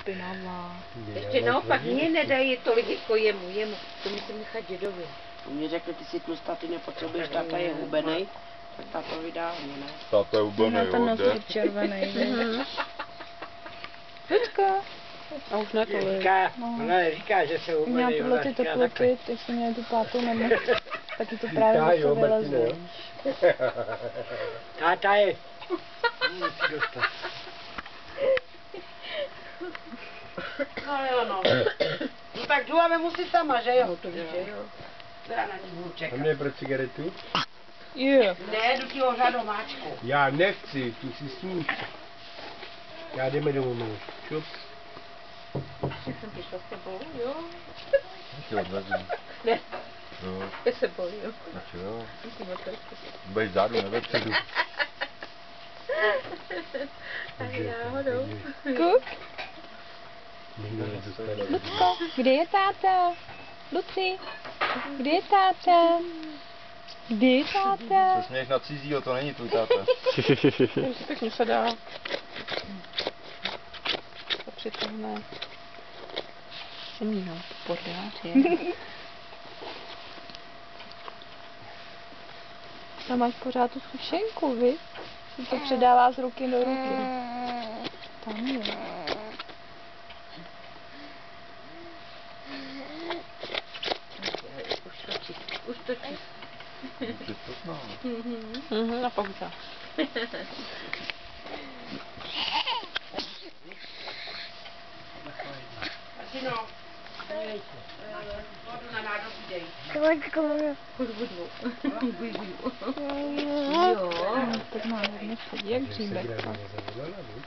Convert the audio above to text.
Špinavá. Ještě naopak, mě nedají tolik jako jemu. To musím nechat dědovi. Mě řekl, ty si tlustá, ty nepotřebuješ, táta je hubenej, tak táto vydáhne, ne? Táta je hubenej, Ten nos je červený. Pětka. A už na to Říká, že se hubenej. Měla tyhle ty teploty, teď jsme měli tu 5. nemoc, taky to právě zase vylezlo. Táta je. Musí dostat. No jo, no. No tak jdu a vemu si sama, že jo? No to víš, že jo. Teda na ní budu A čekat. mě pro cigaretu? Jo. Ne, jdu ti ohřát domáčku. Já nechci, tu si sníš. Já jdeme domů, milý. Šup. Že jsem přišla s tebou, jo? Tě odvezím. Ne, Jo, je sebou, jo. tak jo. Musím otevřít. Budeš zádu, ne vepředu. Tak náhodou. Kuk, Nikdo nezůstane. Lucko, kde je táta? Luci, kde je táta? Kde je táta? Se směješ na cizího, to není tvůj táta. Pěkně se dá. To přitohne. Jsem jenom podář, je. Tam máš pořád tu sušenku, vy? Si to předává z ruky do ruky. Tam je. Už to čist. Na pauza. Asi no. Vodu na nádobí dej. Jo. Tak má hodně sedí, jak dříbek. Zavolala, víš?